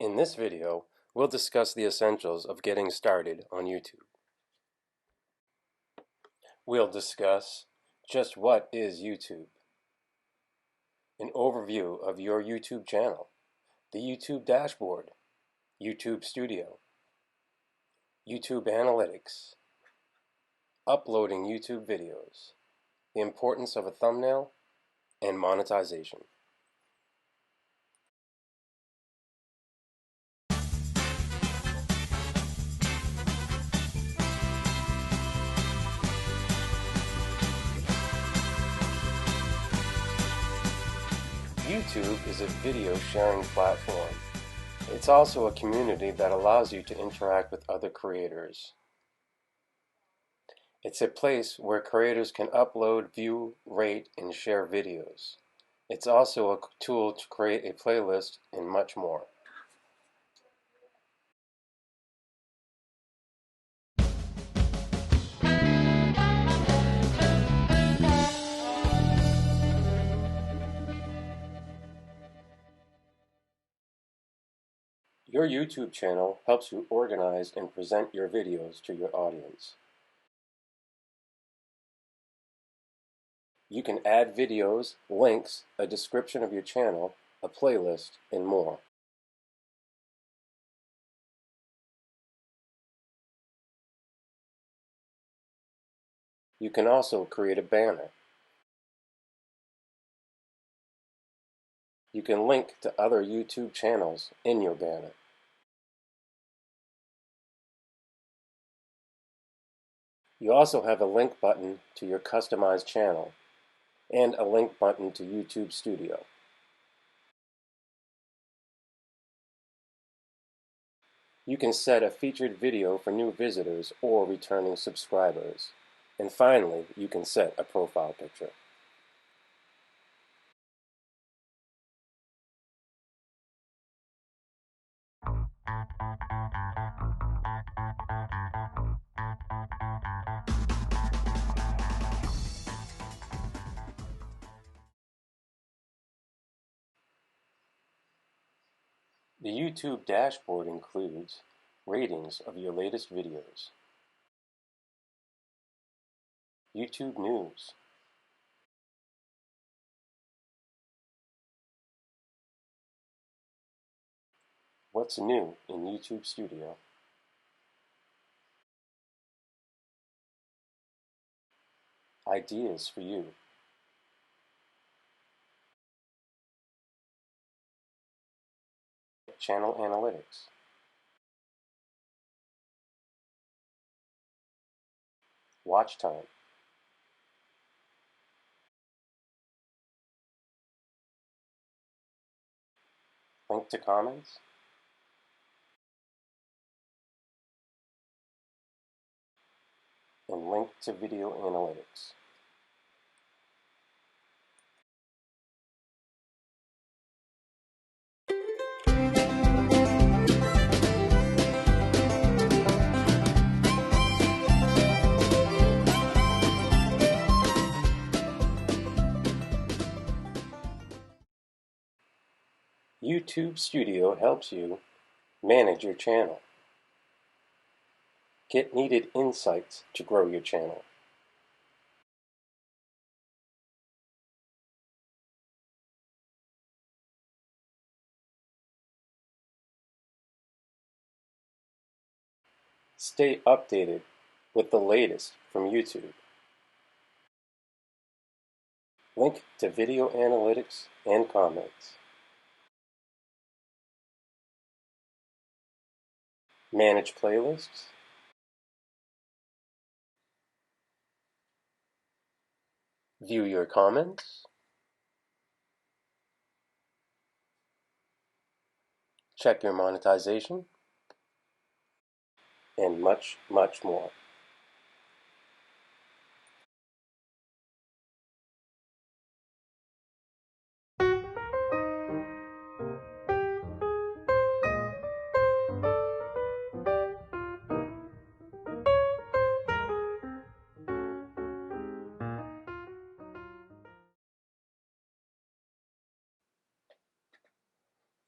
In this video, we'll discuss the essentials of getting started on YouTube. We'll discuss just what is YouTube, an overview of your YouTube channel, the YouTube dashboard, YouTube Studio, YouTube Analytics, uploading YouTube videos, the importance of a thumbnail, and monetization. YouTube is a video sharing platform. It's also a community that allows you to interact with other creators. It's a place where creators can upload, view, rate, and share videos. It's also a tool to create a playlist and much more. Your YouTube channel helps you organize and present your videos to your audience. You can add videos, links, a description of your channel, a playlist, and more. You can also create a banner. You can link to other YouTube channels in your banner. You also have a link button to your customized channel and a link button to YouTube Studio. You can set a featured video for new visitors or returning subscribers. And finally, you can set a profile picture. The YouTube dashboard includes ratings of your latest videos, YouTube news, what's new in YouTube Studio, ideas for you, channel analytics, watch time, link to comments, and link to video analytics. YouTube Studio helps you manage your channel. Get needed insights to grow your channel. Stay updated with the latest from YouTube. Link to video analytics and comments. Manage playlists. View your comments. Check your monetization. And much, much more.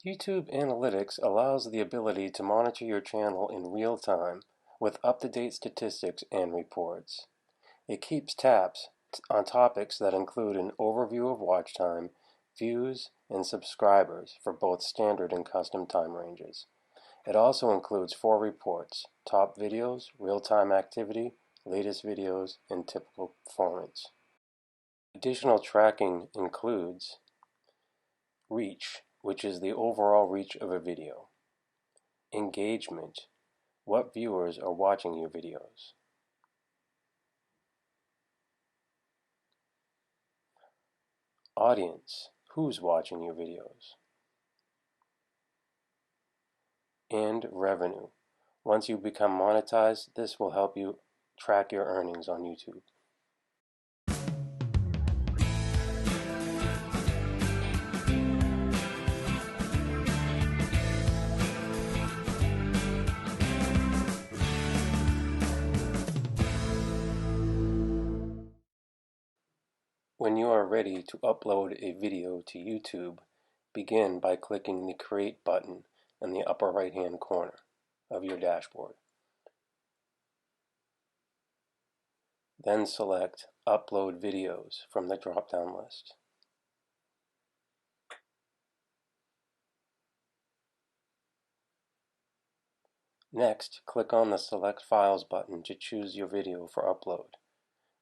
YouTube Analytics allows the ability to monitor your channel in real time with up-to-date statistics and reports. It keeps tabs on topics that include an overview of watch time, views, and subscribers for both standard and custom time ranges. It also includes 4 reports: top videos, real-time activity, latest videos, and typical performance. Additional tracking includes reach, which is the overall reach of a video; engagement, what viewers are watching your videos; audience, who's watching your videos; and revenue. Once you become monetized, this will help you track your earnings on YouTube. When you are ready to upload a video to YouTube, begin by clicking the Create button in the upper right-hand corner of your dashboard. Then select Upload Videos from the drop-down list. Next, click on the Select Files button to choose your video for upload.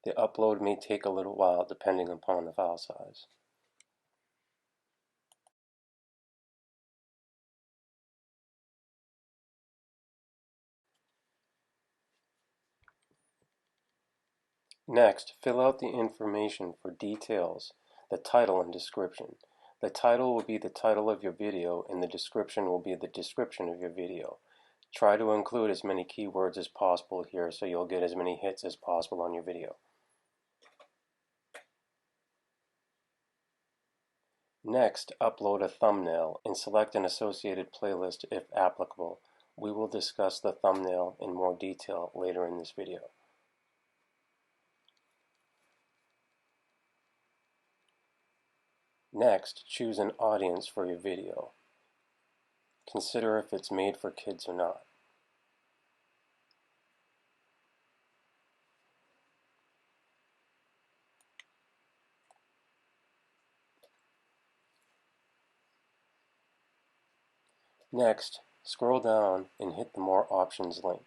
The upload may take a little while depending upon the file size. Next, fill out the information for details, the title and description. The title will be the title of your video and the description will be the description of your video. Try to include as many keywords as possible here so you'll get as many hits as possible on your video. Next, upload a thumbnail and select an associated playlist if applicable. We will discuss the thumbnail in more detail later in this video. Next, choose an audience for your video. Consider if it's made for kids or not. Next, scroll down and hit the More Options link.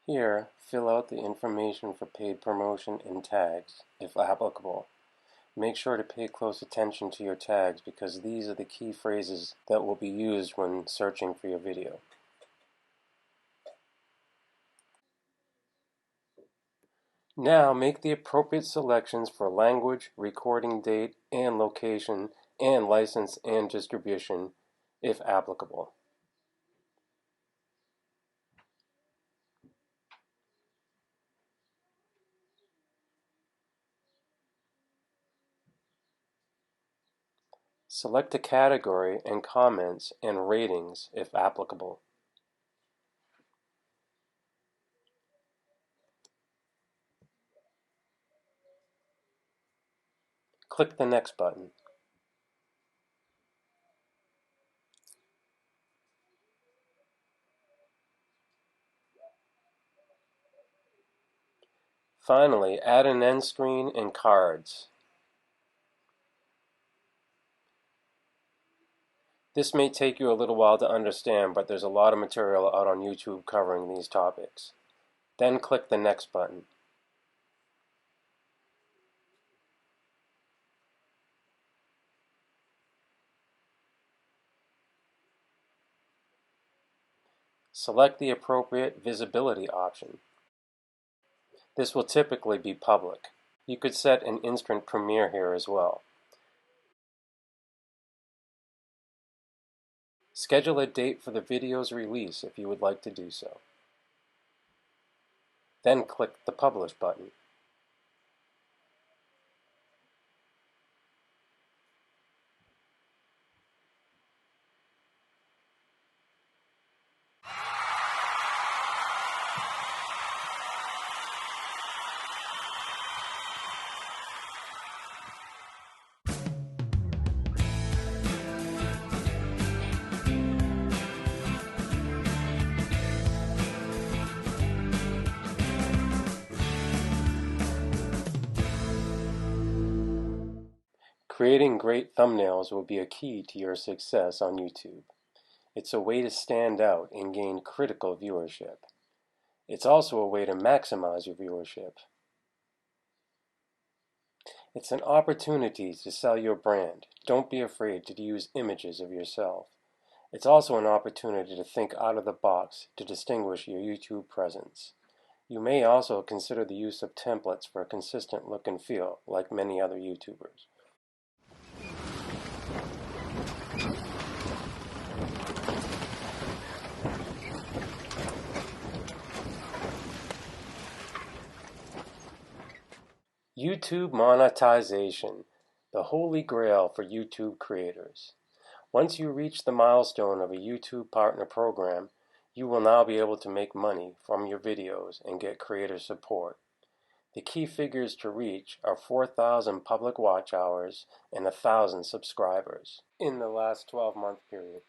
Here, fill out the information for paid promotion and tags, if applicable. Make sure to pay close attention to your tags because these are the key phrases that will be used when searching for your video. Now make the appropriate selections for language, recording date, and location, and license and distribution, if applicable. Select a category and comments and ratings, if applicable. Click the Next button. Finally, add an end screen and cards. This may take you a little while to understand, but there's a lot of material out on YouTube covering these topics. Then click the Next button. Select the appropriate visibility option. This will typically be public. You could set an instant premiere here as well. Schedule a date for the video's release if you would like to do so. Then click the Publish button. Creating great thumbnails will be a key to your success on YouTube. It's a way to stand out and gain critical viewership. It's also a way to maximize your viewership. It's an opportunity to sell your brand. Don't be afraid to use images of yourself. It's also an opportunity to think out of the box to distinguish your YouTube presence. You may also consider the use of templates for a consistent look and feel, like many other YouTubers. YouTube monetization, the holy grail for YouTube creators. Once you reach the milestone of a YouTube partner program, you will now be able to make money from your videos and get creator support. The key figures to reach are 4,000 public watch hours and 1,000 subscribers in the last 12-month period.